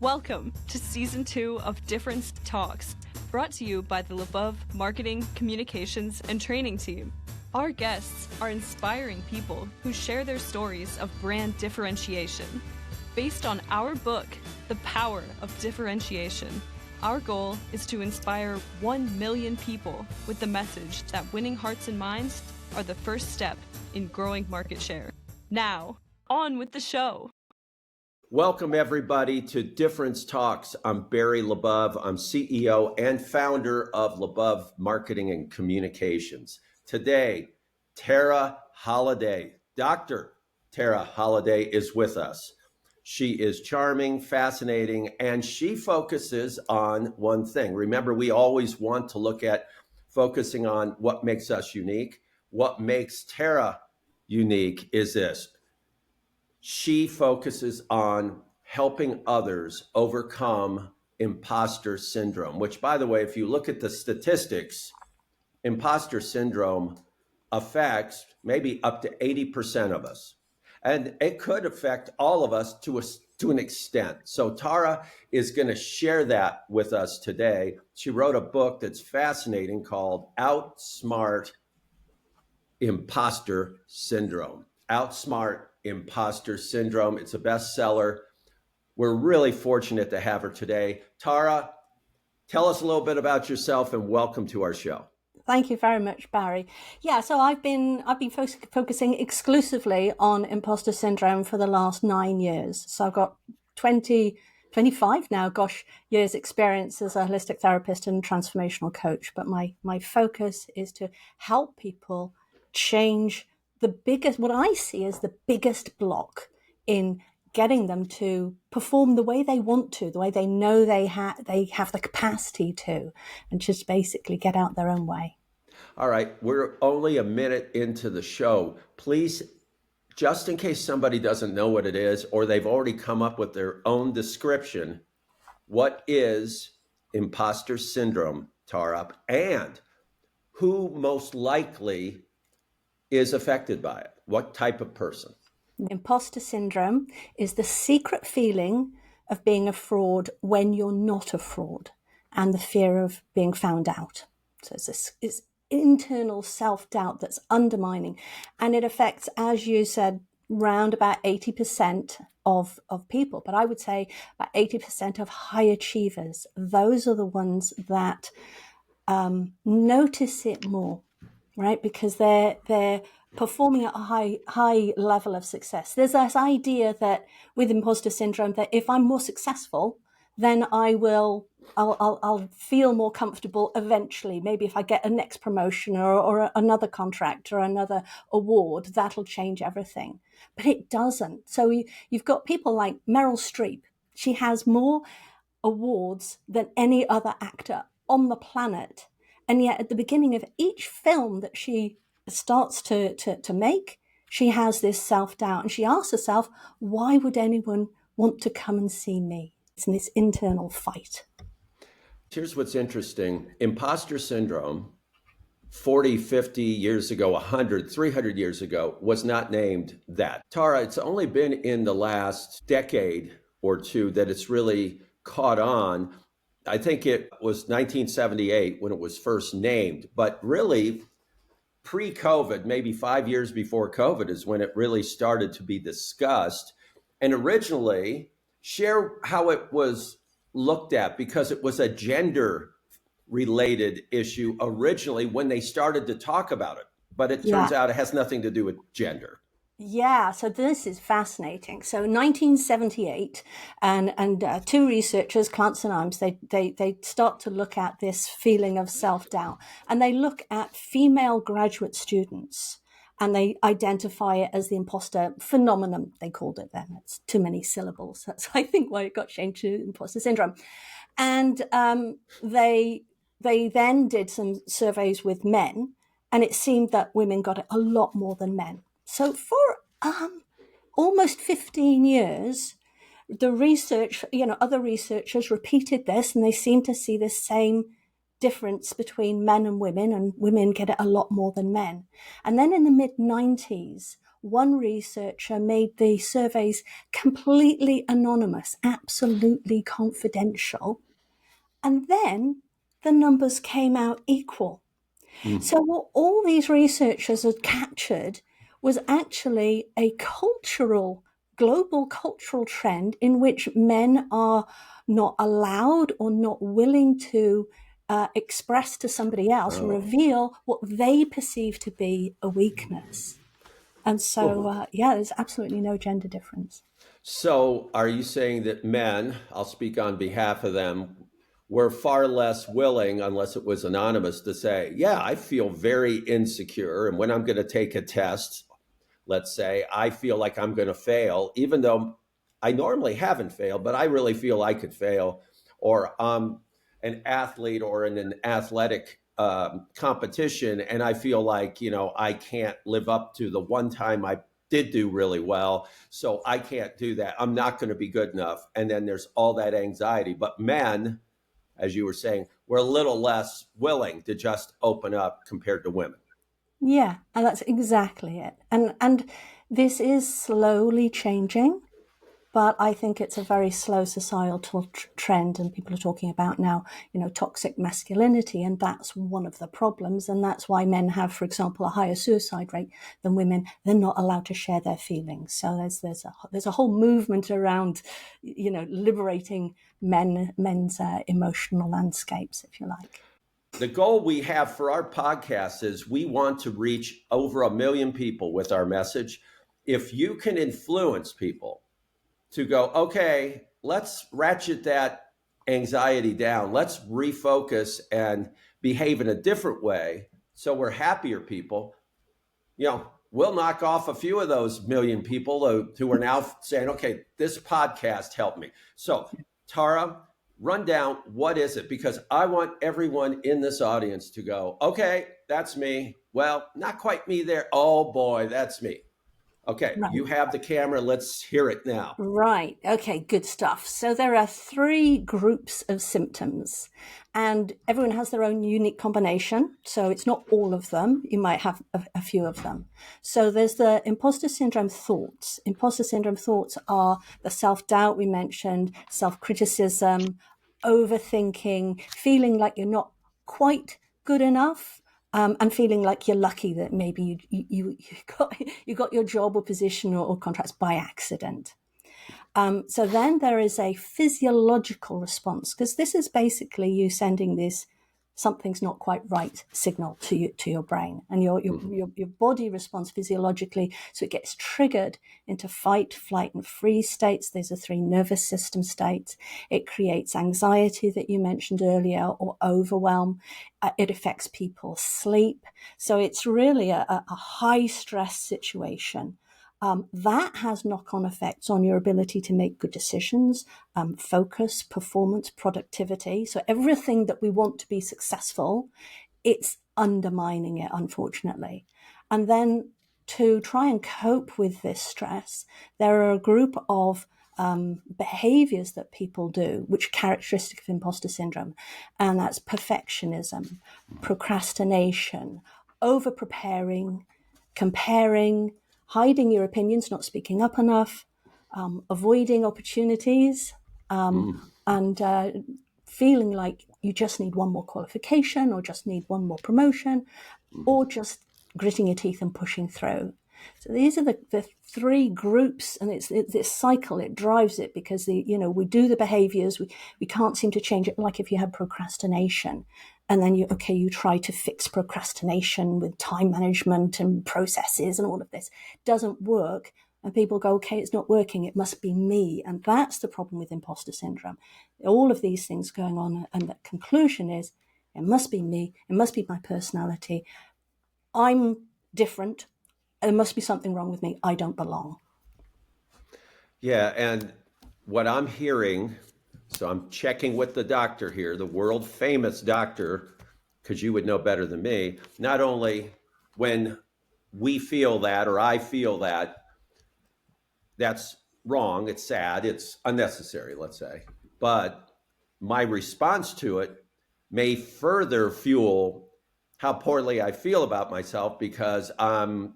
Welcome to Season 2 of Difference Talks, brought to you by the LaBov Marketing, Communications, and Training Team. Our guests are inspiring people who share their stories of brand differentiation. Based on our book, The Power of Differentiation, our goal is to inspire 1 million people with the message that winning hearts and minds are the first step in growing market share. Now, on with the show. Welcome, everybody, to Difference Talks. I'm Barry LaBov. I'm CEO and founder of LaBov Marketing and Communications. Today, Tara Halliday, Dr. Tara Halliday is with us. She is charming, fascinating, and she focuses on one thing. Remember, we always want to look at focusing on what makes us unique. What makes Tara unique is this. She focuses on helping others overcome imposter syndrome, which, by the way, if you look at the statistics, imposter syndrome affects maybe up to 80% of us. And it could affect all of us to an extent. So Tara is going to share that with us today. She wrote a book that's fascinating called Outsmart Imposter Syndrome. Outsmart Imposter Syndrome. It's a bestseller. We're really fortunate to have her today. Tara, tell us a little bit about yourself and welcome to our show. Thank you very much, Barry. Yeah, so I've been focusing exclusively on imposter syndrome for the last 9 years. So I've got 25 now, years experience as a holistic therapist and transformational coach. But my focus is to help people change what I see as the biggest block in getting them to perform the way they want to, the way they know they have the capacity to, and just basically get out their own way. All right, we're only a minute into the show. Please, just in case somebody doesn't know what it is, or they've already come up with their own description, what is imposter syndrome, Tara, and who most likely is affected by it? What type of person? Imposter syndrome is the secret feeling of being a fraud when you're not a fraud, and the fear of being found out. So it's internal self-doubt that's undermining, and it affects, as you said, round about 80% of people. But I would say about 80% of high achievers. Those are the ones that notice it more, right? Because they're performing at a high level of success. There's this idea that with imposter syndrome that if I'm more successful, then I'll feel more comfortable eventually. Maybe if I get a next promotion or another contract or another award, that'll change everything. But it doesn't. So you've got people like Meryl Streep. She has more awards than any other actor on the planet. And yet at the beginning of each film that she starts to make, she has this self-doubt, and she asks herself, why would anyone want to come and see me? It's in this internal fight. Here's what's interesting. Imposter syndrome, 40, 50 years ago, 100, 300 years ago, was not named that. Tara, it's only been in the last decade or two that it's really caught on. I think it was 1978 when it was first named, but really pre-COVID, maybe 5 years before COVID is when it really started to be discussed. And originally, share how it was looked at, because it was a gender-related issue originally when they started to talk about it. But it turns out it has nothing to do with gender. Yeah, so this is fascinating. So 1978, and two researchers, Clance and Imes, they start to look at this feeling of self-doubt, and they look at female graduate students, and they identify it as the imposter phenomenon. They called it then. It's too many syllables. That's, I think, why it got changed to imposter syndrome. And they then did some surveys with men, and it seemed that women got it a lot more than men. So for almost 15 years, the research, other researchers repeated this, and they seem to see the same difference between men and women get it a lot more than men. And then in the mid-90s, one researcher made the surveys completely anonymous, absolutely confidential. And then the numbers came out equal. So what all these researchers had captured was actually a global cultural trend in which men are not allowed or not willing to express to somebody else and reveal what they perceive to be a weakness. And so, there's absolutely no gender difference. So are you saying that men, I'll speak on behalf of them, were far less willing, unless it was anonymous, to say, yeah, I feel very insecure. And when I'm going to take a test, let's say, I feel like I'm going to fail, even though I normally haven't failed, but I really feel I could fail. Or I'm an athlete or in an athletic competition, and I feel like, I can't live up to the one time I did do really well. So I can't do that. I'm not going to be good enough. And then there's all that anxiety. But men, as you were saying, were a little less willing to just open up compared to women. Yeah, and that's exactly it. And this is slowly changing. But I think it's a very slow societal trend, and people are talking about now, toxic masculinity, and that's one of the problems. And that's why men have, for example, a higher suicide rate than women. They're not allowed to share their feelings. So there's a whole movement around, liberating men's emotional landscapes, if you like. The goal we have for our podcast is we want to reach over 1 million people with our message. If you can influence people to go, okay, let's ratchet that anxiety down. Let's refocus and behave in a different way so we're happier people. We'll knock off a few of those 1 million people who are now saying, okay, this podcast helped me. So, Tara, run down, what is it? Because I want everyone in this audience to go, okay, that's me. Well, not quite me there. Oh boy, that's me. Okay, Right. You have the camera. Let's hear it now. Right. Okay, good stuff. So there are 3 groups of symptoms, and everyone has their own unique combination. So it's not all of them. You might have a few of them. So there's the imposter syndrome thoughts. Imposter syndrome thoughts are the self-doubt we mentioned, self-criticism, overthinking, feeling like you're not quite good enough. And feeling like you're lucky that maybe you got your job or position or contracts by accident. So then there is a physiological response, because this is basically you sending this something's not quite right signal to your brain, and your body responds physiologically, so it gets triggered into fight, flight, and freeze states. These are 3 nervous system states. It creates anxiety that you mentioned earlier, or overwhelm. It affects people's sleep. So it's really a high stress situation. That has knock-on effects on your ability to make good decisions, focus, performance, productivity. So everything that we want to be successful, it's undermining it, unfortunately. And then to try and cope with this stress, there are a group of behaviors that people do, which are characteristic of imposter syndrome. And that's perfectionism, procrastination, over-preparing, comparing, hiding your opinions, not speaking up enough, avoiding opportunities, and feeling like you just need one more qualification, or just need one more promotion, or just gritting your teeth and pushing through. So these are the 3 groups, and it's this cycle. It drives it because we do the behaviors, we can't seem to change it. Like if you have procrastination, and then you try to fix procrastination with time management and processes and all of this, doesn't work. And people go, okay, it's not working, it must be me. And that's the problem with imposter syndrome. All of these things going on, and the conclusion is, it must be me, it must be my personality. I'm different. There must be something wrong with me. I don't belong. Yeah, and what I'm hearing, so I'm checking with the doctor here, the world famous doctor, because you would know better than me, not only when we feel that, or I feel that, that's wrong, it's sad, it's unnecessary, let's say, but my response to it may further fuel how poorly I feel about myself, because I'm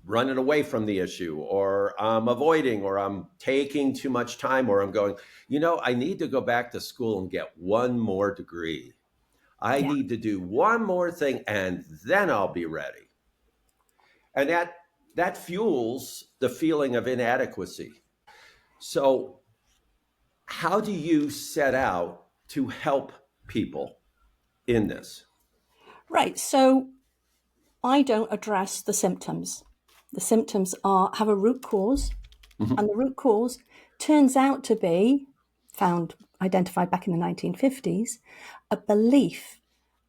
running away from the issue, or I'm avoiding, or I'm taking too much time, or I'm going, I need to go back to school and get one more degree. I Yeah. need to do one more thing and then I'll be ready. And that fuels the feeling of inadequacy. So how do you set out to help people in this? Right. So I don't address the symptoms. The symptoms have a root cause, and the root cause turns out to be identified back in the 1950s, a belief,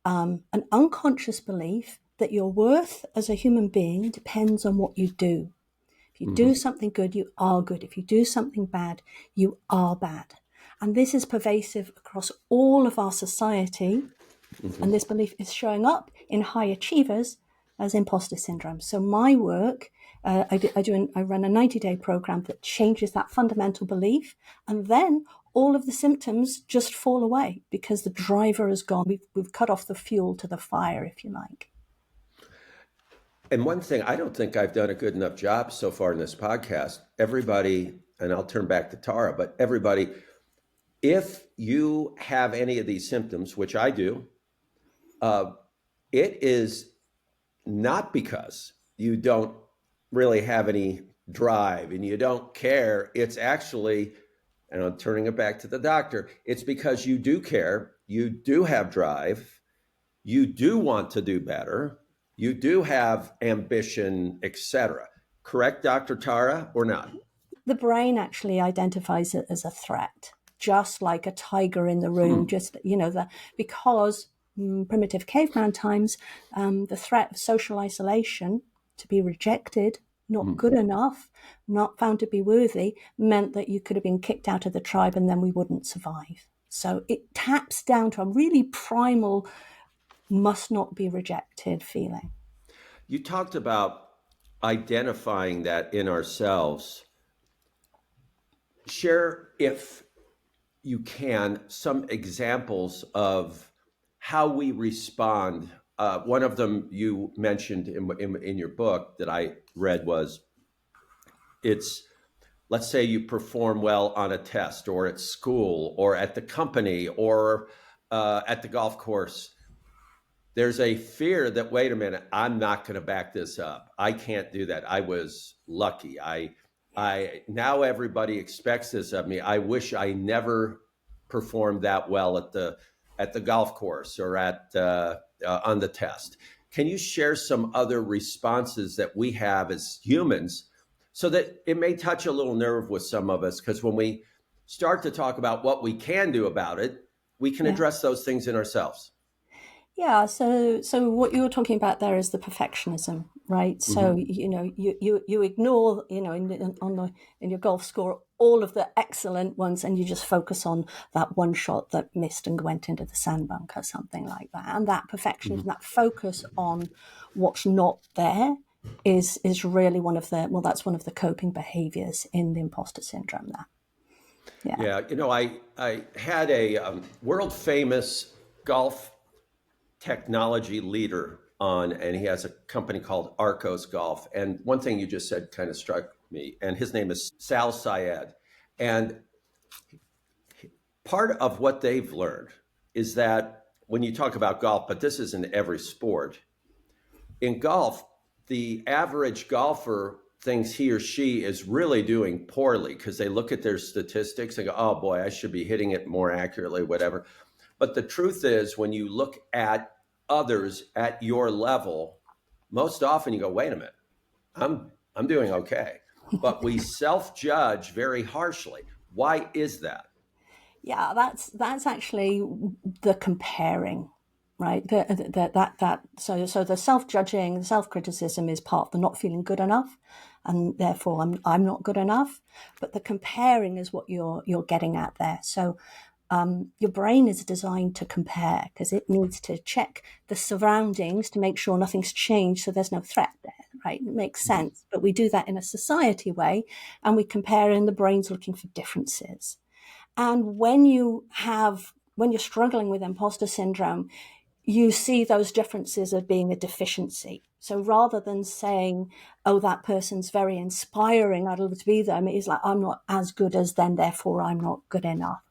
an unconscious belief that your worth as a human being depends on what you do. If you do something good, you are good. If you do something bad, you are bad. And this is pervasive across all of our society. And this belief is showing up in high achievers as imposter syndrome. So my work, I run a 90-day program that changes that fundamental belief, and then all of the symptoms just fall away because the driver is gone. We've cut off the fuel to the fire, if you like. And one thing, I don't think I've done a good enough job so far in this podcast. Everybody, and I'll turn back to Tara, but everybody, if you have any of these symptoms, which I do, it is not because you don't really have any drive and you don't care. It's actually, and I'm turning it back to the doctor, it's because you do care, you do have drive, you do want to do better, you do have ambition, etc. Correct, Dr. Tara, or not? The brain actually identifies it as a threat, just like a tiger in the room, because primitive caveman times, the threat of social isolation, to be rejected, not good enough, not found to be worthy, meant that you could have been kicked out of the tribe and then we wouldn't survive. So it taps down to a really primal, must not be rejected feeling. You talked about identifying that in ourselves. Share, if you can, some examples of how we respond. One of them you mentioned in your book that I read was, let's say you perform well on a test or at school or at the company or at the golf course. There's a fear that, wait a minute, I'm not going to back this up. I can't do that. I was lucky. I now everybody expects this of me. I wish I never performed that well at the golf course or on the test. Can you share some other responses that we have as humans so that it may touch a little nerve with some of us? Because when we start to talk about what we can do about it, we can address those things in ourselves. Yeah, so what you were talking about there is the perfectionism, right? So you ignore, in your golf score all of the excellent ones, and you just focus on that one shot that missed and went into the sandbank or something like that. And that perfectionism, that focus on what's not there, is really that's one of the coping behaviors in the imposter syndrome. Yeah, I had a world famous golf technology leader on, and he has a company called Arcos Golf. And one thing you just said kind of struck me, and his name is Sal Syed. And part of what they've learned is that when you talk about golf, but this is in every sport, in golf, the average golfer thinks he or she is really doing poorly because they look at their statistics and go, oh boy, I should be hitting it more accurately, whatever. But the truth is, when you look at others at your level, most often you go, wait a minute, I'm doing okay. But we self-judge very harshly. Why is that? Yeah, that's actually the comparing, right? So the self-judging, the self-criticism is part of the not feeling good enough, and therefore I'm not good enough. But the comparing is what you're getting at there. So your brain is designed to compare because it needs to check the surroundings to make sure nothing's changed, so there's no threat there, right? It makes sense. But we do that in a society way, and we compare, and the brain's looking for differences. And when you're struggling with imposter syndrome, you see those differences as being a deficiency. So rather than saying, oh, that person's very inspiring, I'd love to be them, it's like, I'm not as good as them, therefore I'm not good enough.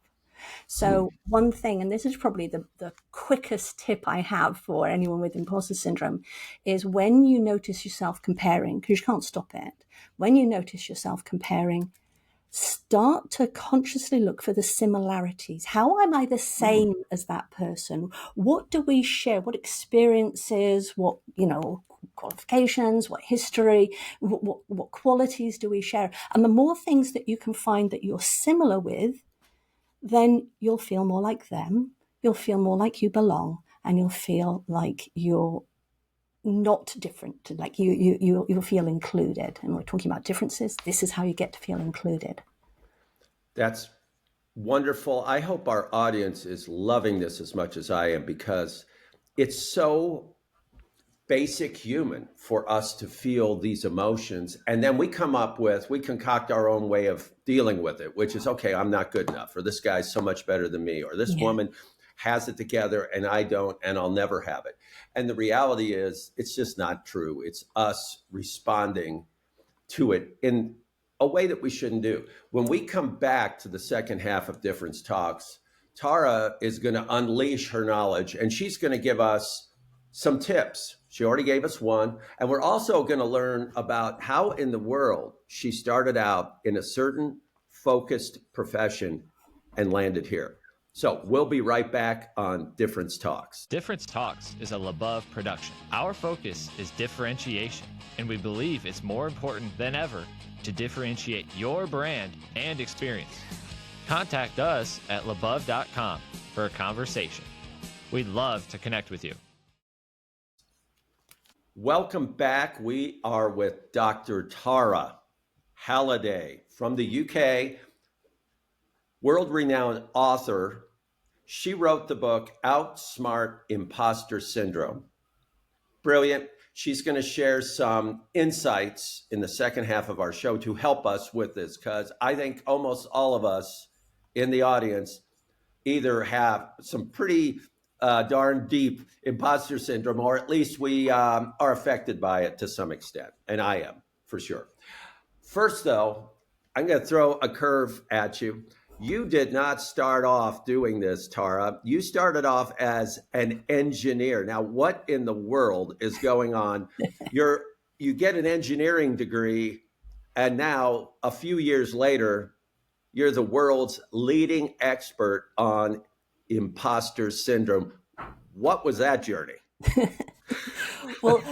So one thing, and this is probably the quickest tip I have for anyone with imposter syndrome, is when you notice yourself comparing, because you can't stop it, when you notice yourself comparing, start to consciously look for the similarities. How am I the same as that person? What do we share? What experiences, what, qualifications, what history, what qualities do we share? And the more things that you can find that you're similar with, then you'll feel more like them. You'll feel more like you belong, and you'll feel like you're not different, like you'll feel included. And we're talking about differences. This is how you get to feel included. That's wonderful. I hope our audience is loving this as much as I am, because it's so basic human for us to feel these emotions. And then we concoct our own way of dealing with it, which is, okay, I'm not good enough, or this guy's so much better than me, or this woman has it together and I don't, and I'll never have it. And the reality is, it's just not true. It's us responding to it in a way that we shouldn't do. When we come back to the second half of Difference Talks, Tara is going to unleash her knowledge, and she's going to give us some tips. She already gave us one. And we're also going to learn about how in the world she started out in a certain focused profession and landed here. So we'll be right back on Difference Talks. Difference Talks is a LaBov production. Our focus is differentiation, and we believe it's more important than ever to differentiate your brand and experience. Contact us at labov.com for a conversation. We'd love to connect with you. Welcome back. We are with Dr. Tara Halliday from the UK, world-renowned author. She wrote the book Outsmart Imposter Syndrome. Brilliant. She's going to share some insights in the second half of our show to help us with this, because I think almost all of us in the audience either have some pretty darn deep imposter syndrome, or at least we are affected by it to some extent. And I am, for sure. First, though, I'm going to throw a curve at you. You did not start off doing this, Tara. You started off as an engineer. Now, what in the world is going on? You get an engineering degree, and now, a few years later, you're the world's leading expert on imposter syndrome. What was that journey? Well,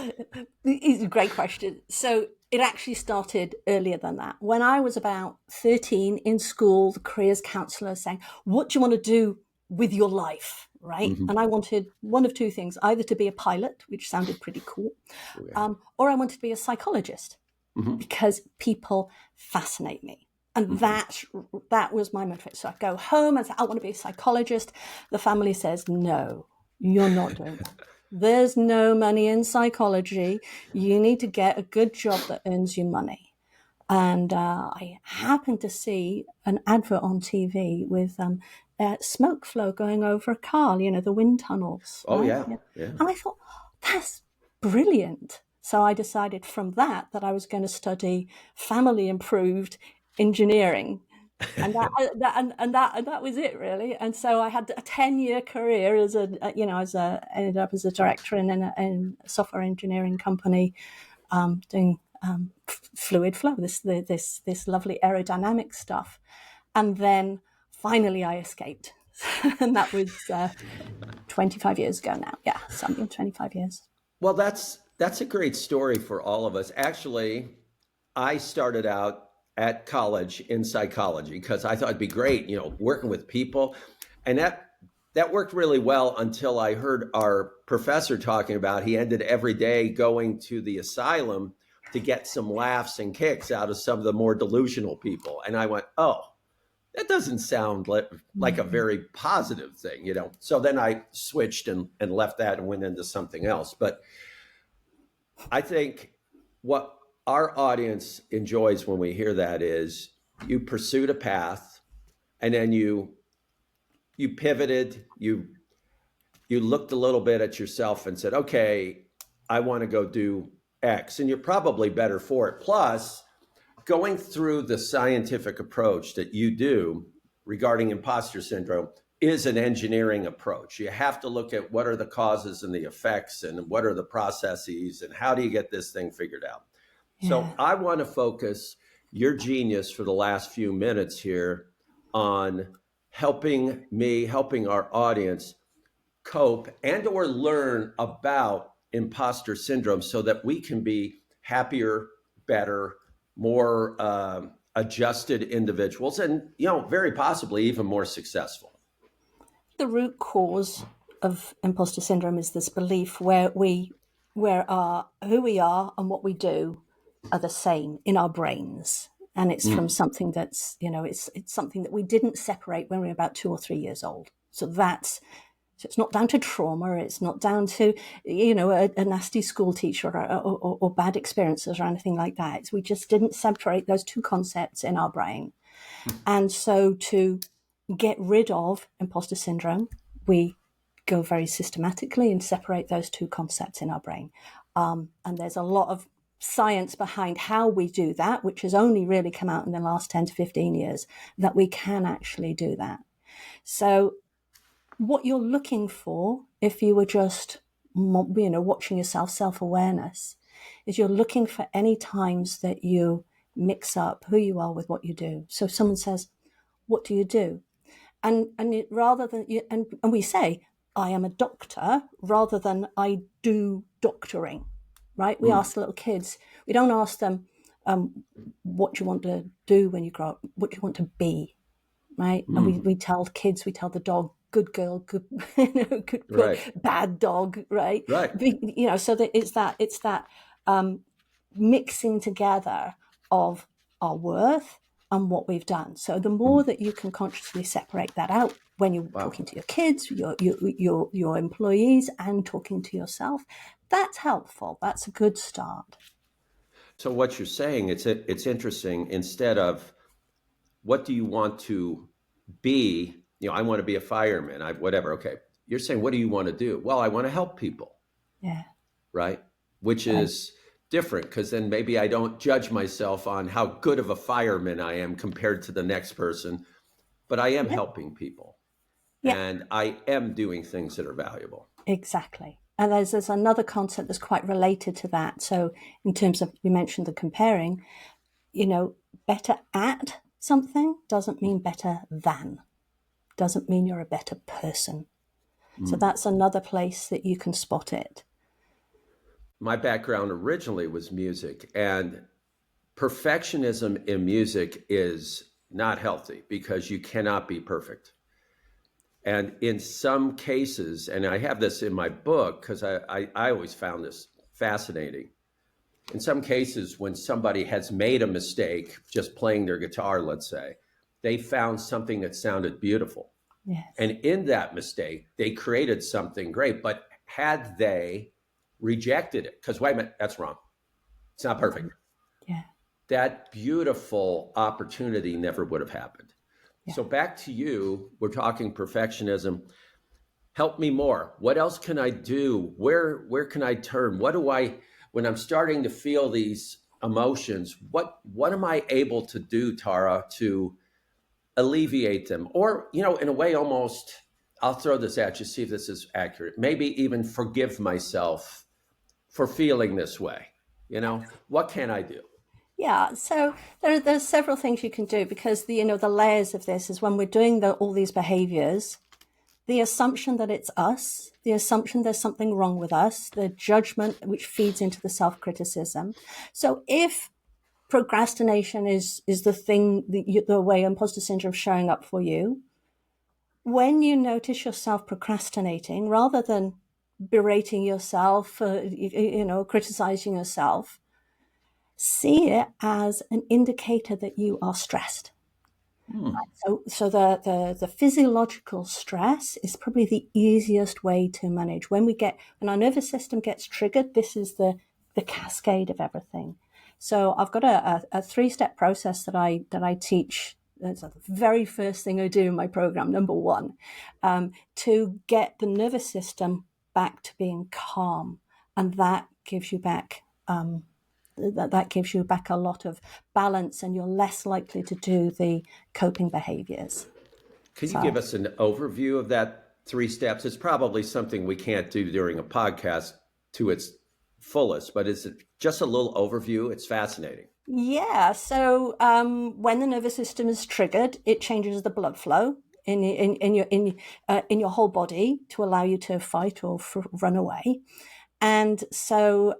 it's a great question. So it actually started earlier than that. When I was about 13 in school, the careers counselor saying, what do you want to do with your life? Right. Mm-hmm. And I wanted one of two things, either to be a pilot, which sounded pretty cool, or I wanted to be a psychologist, because people fascinate me. And that was my motivation. So I go home and say, I want to be a psychologist. The family says, no, you're not doing that. There's no money in psychology. You need to get a good job that earns you money. And I happened to see an advert on TV with smoke flow going over a car, the wind tunnels. Oh, right? Yeah. And I thought, that's brilliant. So I decided from that I was going to study family improved engineering. And that was it, really. And so I had a 10-year career ended up as a director in a software engineering company, doing fluid flow, this lovely aerodynamic stuff. And then finally I escaped. And that was 25 years ago now. Yeah, something 25 years. Well, that's a great story for all of us. Actually, I started out at college in psychology because I thought it'd be great, working with people. And that worked really well until I heard our professor talking about he ended every day going to the asylum to get some laughs and kicks out of some of the more delusional people. And I went, oh, that doesn't sound like a very positive thing, So then I switched and left that and went into something else. But I think what our audience enjoys when we hear that is you pursued a path, and then you pivoted, you you looked a little bit at yourself and said, okay, I want to go do X, and you're probably better for it. Plus, going through the scientific approach that you do regarding imposter syndrome is an engineering approach. You have to look at what are the causes and the effects and what are the processes and how do you get this thing figured out. Yeah. So I want to focus your genius for the last few minutes here on helping our audience cope and or learn about imposter syndrome so that we can be happier, better, more adjusted individuals and, very possibly even more successful. The root cause of imposter syndrome is this belief where who we are and what we do are the same in our brains. And it's from something that's, it's something that we didn't separate when we were about 2 or 3 years old. So it's not down to trauma. It's not down to, a nasty school teacher or bad experiences or anything like that. We just didn't separate those two concepts in our brain. And so to get rid of imposter syndrome, we go very systematically and separate those two concepts in our brain. And there's a lot of science behind how we do that, which has only really come out in the last 10 to 15 years, that we can actually do that. So what you're looking for, if you were just, watching yourself, self-awareness, is you're looking for any times that you mix up who you are with what you do. So if someone says, what do you do? And rather than, and we say, I am a doctor, rather than I do doctoring, right? We ask little kids, we don't ask them, what do you want to do when you grow up? What do you want to be, right? And we tell kids, we tell the dog, good girl, good, good girl, right. Bad dog, right? Right. So that it's that mixing together of our worth and what we've done. So the more that you can consciously separate that out when you're talking to your kids, your employees, and talking to yourself, that's helpful. That's a good start. So what you're saying, it's interesting. Instead of what do you want to be, I want to be a fireman, whatever. Okay. You're saying, what do you want to do? Well, I want to help people. Yeah. Right. Which is different, because then maybe I don't judge myself on how good of a fireman I am compared to the next person, but I am helping people and I am doing things that are valuable. Exactly. And there's another concept that's quite related to that. So in terms of, you mentioned the comparing, better at something doesn't mean better than, doesn't mean you're a better person. So that's another place that you can spot it. My background originally was music, and perfectionism in music is not healthy because you cannot be perfect. And in some cases, and I have this in my book because I always found this fascinating. In some cases, when somebody has made a mistake just playing their guitar, let's say, they found something that sounded beautiful. Yes. And in that mistake, they created something great. But had they rejected it, because wait a minute, that's wrong. It's not perfect. Yeah. That beautiful opportunity never would have happened. Yeah. So back to you, we're talking perfectionism. Help me more. What else can I do? Where can I turn? When I'm starting to feel these emotions, what am I able to do, Tara, to alleviate them? Or, in a way, almost, I'll throw this at you, see if this is accurate. Maybe even forgive myself for feeling this way. What can I do? Yeah, so there's several things you can do, because the layers of this is when we're doing all these behaviors, the assumption that it's us, the assumption there's something wrong with us, the judgment which feeds into the self-criticism. So if procrastination is the thing, the way imposter syndrome is showing up for you, when you notice yourself procrastinating, rather than berating yourself, criticizing yourself, see it as an indicator that you are stressed. So the physiological stress is probably the easiest way to manage. When our nervous system gets triggered, this is the cascade of everything. So I've got a 3-step process that I teach that's the very first thing I do in my program, number one, to get the nervous system back to being calm. And that gives you back that gives you back a lot of balance, and you're less likely to do the coping behaviors. Can you give us an overview of that 3 steps? It's probably something we can't do during a podcast to its fullest, but is it just a little overview? It's fascinating. Yeah. So when the nervous system is triggered, it changes the blood flow in your whole body to allow you to fight or run away, and so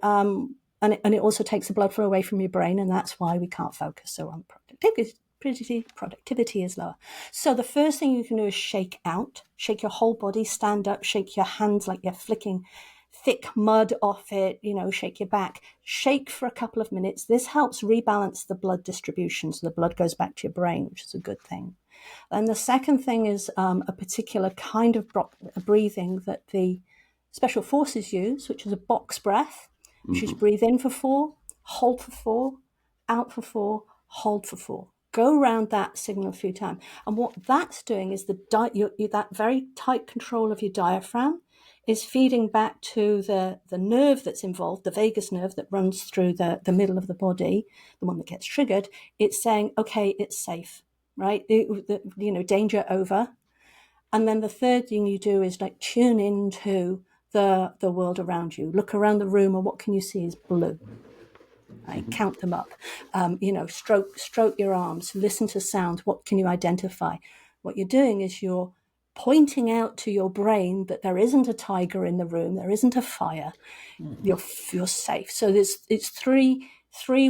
and it also takes the blood flow away from your brain, and that's why we can't focus. So on productivity is lower. So the first thing you can do is shake out, shake your whole body, stand up, shake your hands like you're flicking thick mud off it, shake your back, shake for a couple of minutes. This helps rebalance the blood distribution, so the blood goes back to your brain, which is a good thing. And the second thing is a particular kind of breathing that the special forces use, which is a box breath, which is breathe in for 4, hold for 4, out for 4, hold for 4. Go around that signal a few times. And what that's doing is that very tight control of your diaphragm is feeding back to the nerve that's involved, the vagus nerve that runs through the middle of the body, the one that gets triggered. It's saying, okay, it's safe, right? Danger over. And then the third thing you do is like tune into the world around you. Look around the room, and what can you see is blue. Right? Count them up. Stroke your arms. Listen to sounds. What can you identify? What you're doing is you're pointing out to your brain that there isn't a tiger in the room. There isn't a fire. You're safe. So it's three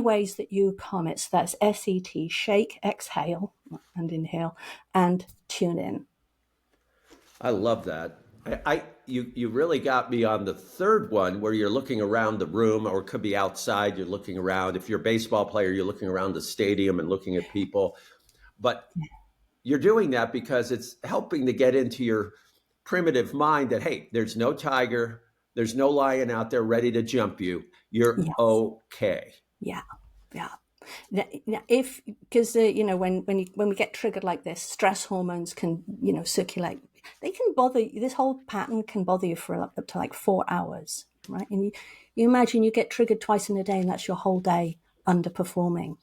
ways that you calm it. So that's SET: shake, exhale, and inhale, and tune in. I love that. You really got me on the third one, where you're looking around the room, or it could be outside. You're looking around. If you're a baseball player, you're looking around the stadium and looking at people. But you're doing that because it's helping to get into your primitive mind that, hey, there's no tiger, there's no lion out there ready to jump you. You're okay. Yeah. Because when we get triggered like this, stress hormones can circulate. They can bother you. This whole pattern can bother you for up to like 4 hours, right? And you imagine you get triggered twice in a day, and that's your whole day underperforming.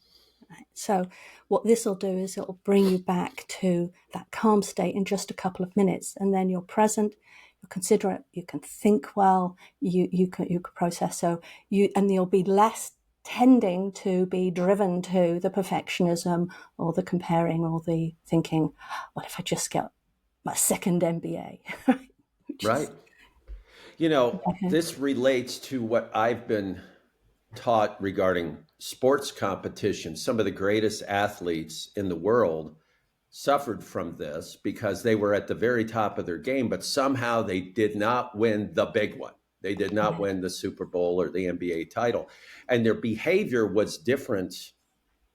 Right? So what this will do is it'll bring you back to that calm state in just a couple of minutes, and then you're present, you're considerate, you can think well, you can process. So you'll be less tending to be driven to the perfectionism or the comparing or the thinking, what if I just get my second MBA? Right. This relates to what I've been taught regarding sports competition. Some of the greatest athletes in the world suffered from this because they were at the very top of their game, but somehow they did not win the big one. They did not win the Super Bowl or the NBA title. And their behavior was different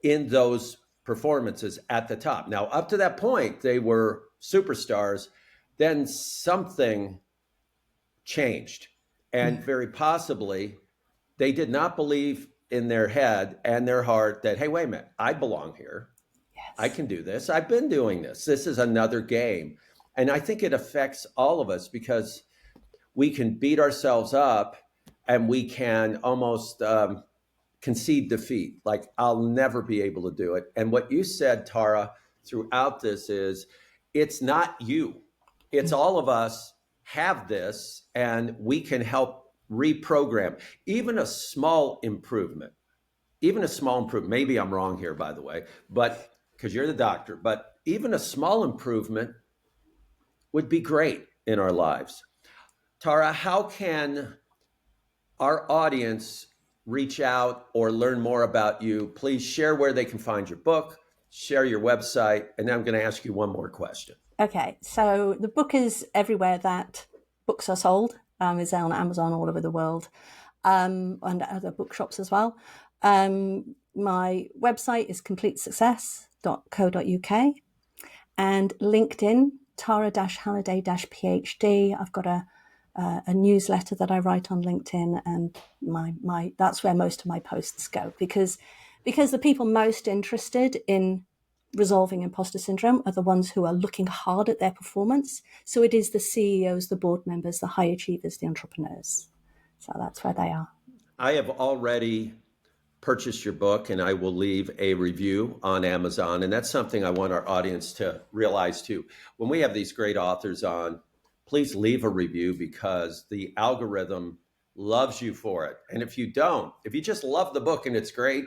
in those performances at the top. Now, up to that point, they were superstars. Then something changed. And very possibly, they did not believe in their head and their heart that, hey, wait a minute, I belong here. Yes. I can do this. I've been doing this. This is another game. And I think it affects all of us because we can beat ourselves up and we can almost concede defeat. Like, I'll never be able to do it. And what you said, Tara, throughout this is, it's not you. It's all of us have this, and we can help reprogram. Even a small improvement, maybe I'm wrong here, by the way, but because you're the doctor, but even a small improvement would be great in our lives. Tara, how can our audience reach out or learn more about you? Please share where they can find your book, share your website, and then I'm going to ask you one more question. Okay, so the book is everywhere that books are sold. It's on Amazon all over the world, and other bookshops as well. My website is completesuccess.co.uk, and LinkedIn, Tara-Halliday-PhD. I've got a newsletter that I write on LinkedIn, and my that's where most of my posts go, because the people most interested in resolving imposter syndrome are the ones who are looking hard at their performance. So it is the CEOs, the board members, the high achievers, the entrepreneurs. So that's where they are. I have already purchased your book, and I will leave a review on Amazon. And that's something I want our audience to realize too. When we have these great authors on, please leave a review, because the algorithm loves you for it. And if you don't, if you just love the book and it's great,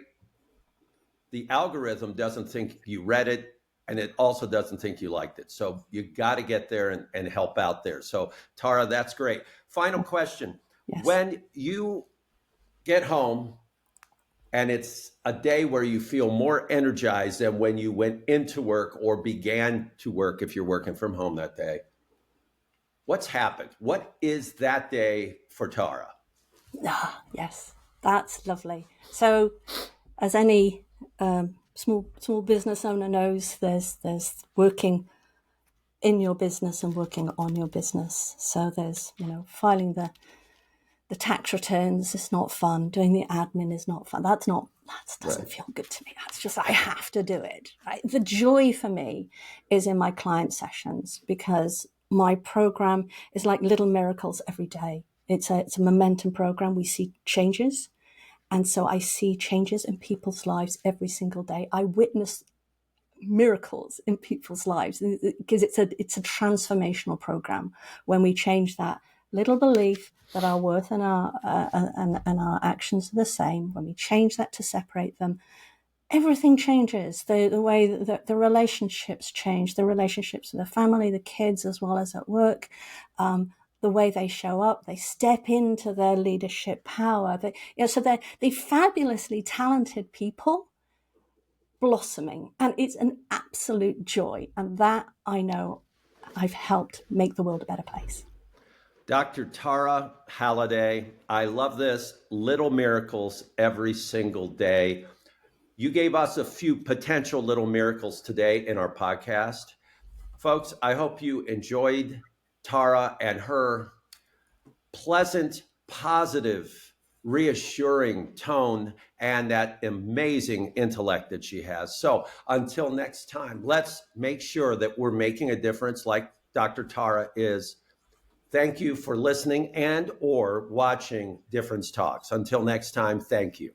the algorithm doesn't think you read it, and it also doesn't think you liked it. So you got to get there and help out there. So Tara, that's great. Final question. Yes. When you get home and it's a day where you feel more energized than when you went into work or began to work, if you're working from home that day, what's happened? What is that day for Tara? Yes, that's lovely. So as any small business owner knows, there's working in your business and working on your business. So there's, filing the tax returns is not fun. Doing the admin is not fun. That doesn't feel good to me. That's just, I have to do it. Right? The joy for me is in my client sessions, because my program is like little miracles every day. It's a momentum program. We see changes. And so I see changes in people's lives every single day. I witness miracles in people's lives, because it's a transformational program. When we change that little belief that our worth and our actions are the same, when we change that to separate them, everything changes. The way that the relationships change, the relationships with the family, the kids, as well as at work, the way they show up, they step into their leadership power. So they're fabulously talented people blossoming, and it's an absolute joy. And that, I know, I've helped make the world a better place. Dr. Tara Halliday, I love this. Little miracles every single day. You gave us a few potential little miracles today in our podcast. Folks, I hope you enjoyed Tara and her pleasant, positive, reassuring tone and that amazing intellect that she has. So until next time, let's make sure that we're making a difference like Dr. Tara is. Thank you for listening and or watching Difference Talks. Until next time, thank you.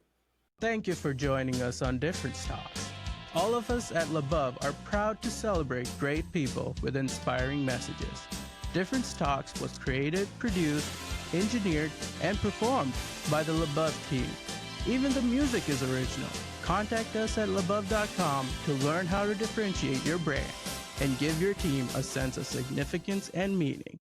Thank you for joining us on Difference Talks. All of us at LaBov are proud to celebrate great people with inspiring messages. Difference Talks was created, produced, engineered, and performed by the LaBov team. Even the music is original. Contact us at labov.com to learn how to differentiate your brand and give your team a sense of significance and meaning.